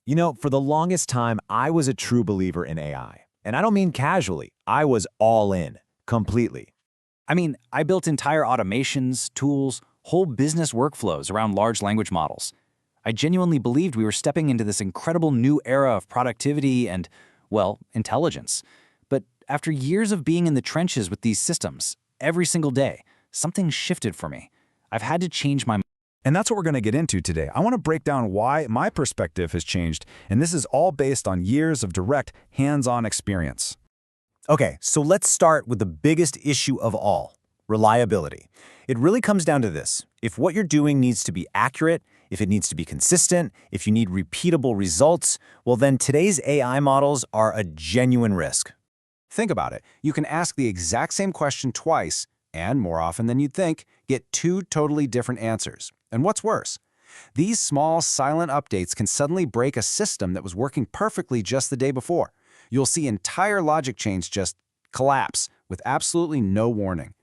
You know, for the longest time, I was a true believer in AI. And I don't mean casually. I was all in, completely. I mean, I built entire automations, tools, whole business workflows around large language models. I genuinely believed we were stepping into this incredible new era of productivity and, well, intelligence. But after years of being in the trenches with these systems, every single day, something shifted for me. I've had to change my. And that's what we're going to get into today. I want to break down why my perspective has changed, and this is all based on years of direct, hands-on experience. Okay, so let's start with the biggest issue of all, reliability. It really comes down to this. If what you're doing needs to be accurate, if it needs to be consistent, if you need repeatable results, well then today's AI models are a genuine risk. Think about it. You can ask the exact same question twice, and more often than you'd think, get two totally different answers. And what's worse? These small, silent updates can suddenly break a system that was working perfectly just the day before. You'll see entire logic chains just collapse with absolutely no warning.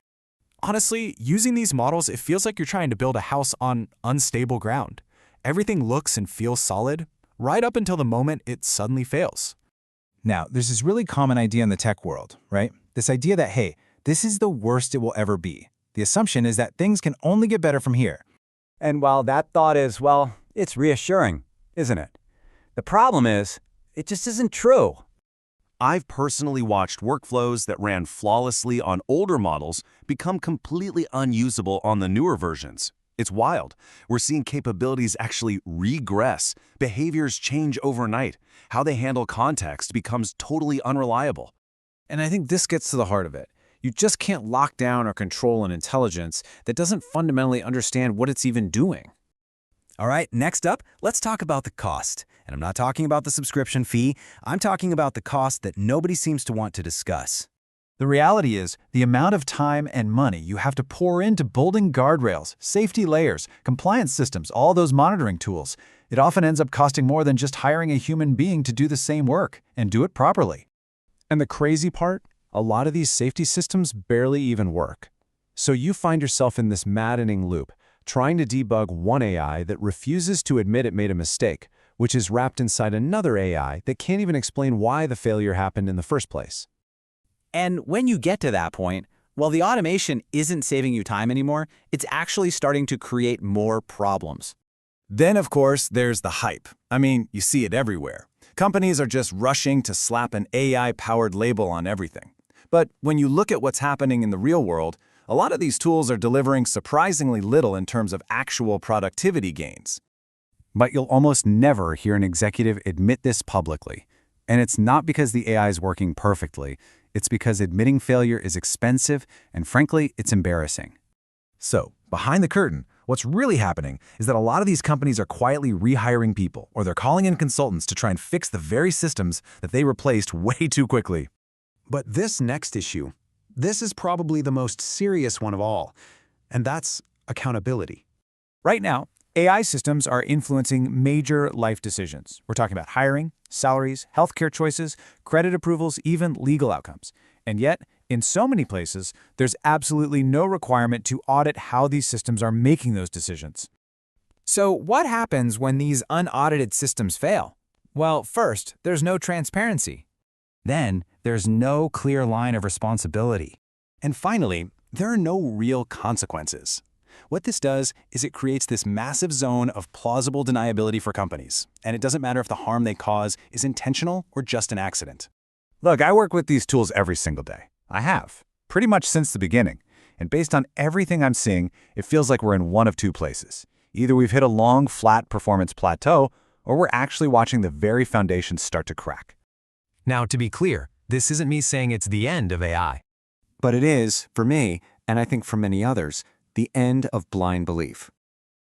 Honestly, using these models, it feels like you're trying to build a house on unstable ground. Everything looks and feels solid, right up until the moment it suddenly fails. Now, there's this really common idea in the tech world, right? This idea that, hey, this is the worst it will ever be. The assumption is that things can only get better from here. And while that thought is, well, it's reassuring, isn't it? The problem is, it just isn't true. I've personally watched workflows that ran flawlessly on older models become completely unusable on the newer versions. It's wild. We're seeing capabilities actually regress. Behaviors change overnight. How they handle context becomes totally unreliable. And I think this gets to the heart of it. You just can't lock down or control an intelligence that doesn't fundamentally understand what it's even doing. All right, next up, let's talk about the cost. And I'm not talking about the subscription fee. I'm talking about the cost that nobody seems to want to discuss. The reality is, the amount of time and money you have to pour into building guardrails, safety layers, compliance systems, all those monitoring tools, it often ends up costing more than just hiring a human being to do the same work and do it properly. And the crazy part? A lot of these safety systems barely even work. So you find yourself in this maddening loop, trying to debug one AI that refuses to admit it made a mistake, which is wrapped inside another AI that can't even explain why the failure happened in the first place. And when you get to that point, well, the automation isn't saving you time anymore. It's actually starting to create more problems. Then, of course, there's the hype. I mean, you see it everywhere. Companies are just rushing to slap an AI-powered label on everything. But when you look at what's happening in the real world, a lot of these tools are delivering surprisingly little in terms of actual productivity gains. But you'll almost never hear an executive admit this publicly. And it's not because the AI is working perfectly. It's because admitting failure is expensive, and frankly, it's embarrassing. So, behind the curtain, what's really happening is that a lot of these companies are quietly rehiring people, or they're calling in consultants to try and fix the very systems that they replaced way too quickly. But this next issue, this is probably the most serious one of all, and that's accountability. Right now, AI systems are influencing major life decisions. We're talking about hiring, salaries, healthcare choices, credit approvals, even legal outcomes. And yet, in so many places, there's absolutely no requirement to audit how these systems are making those decisions. So what happens when these unaudited systems fail? Well, first, there's no transparency. Then, there's no clear line of responsibility. And finally, there are no real consequences. What this does is it creates this massive zone of plausible deniability for companies, and it doesn't matter if the harm they cause is intentional or just an accident. Look, I work with these tools every single day. I have, pretty much since the beginning. And based on everything I'm seeing, it feels like we're in one of two places. Either we've hit a long, flat performance plateau, or we're actually watching the very foundations start to crack. Now, to be clear, this isn't me saying it's the end of AI. But it is, for me, and I think for many others, the end of blind belief.